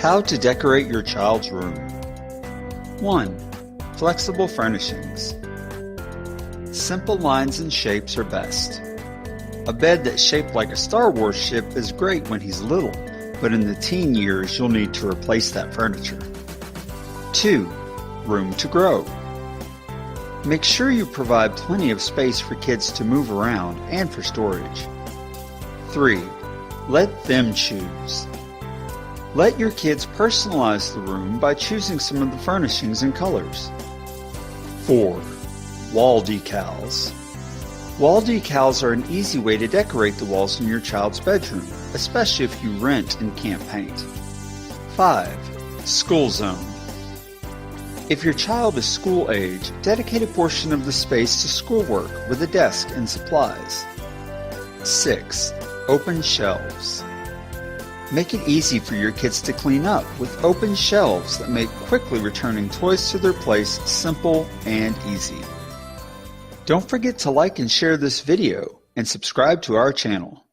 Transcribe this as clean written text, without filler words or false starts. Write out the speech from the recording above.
How to decorate your child's room. 1. Flexible furnishings. Simple lines and shapes are best. A bed that's shaped like a Star Wars ship is great when he's little, but in the teen years you'll need to replace that furniture. 2. Room to grow. Make sure you provide plenty of space for kids to move around and for storage. 3. Let them choose. Let your kids personalize the room by choosing some of the furnishings and colors. 4. Wall decals. Wall decals are an easy way to decorate the walls in your child's bedroom, especially if you rent and can't paint. 5. School zone. If your child is school age, dedicate a portion of the space to schoolwork with a desk and supplies. 6. Open shelves. Make it easy for your kids to clean up with open shelves that make quickly returning toys to their place simple and easy. Don't forget to like and share this video and subscribe to our channel.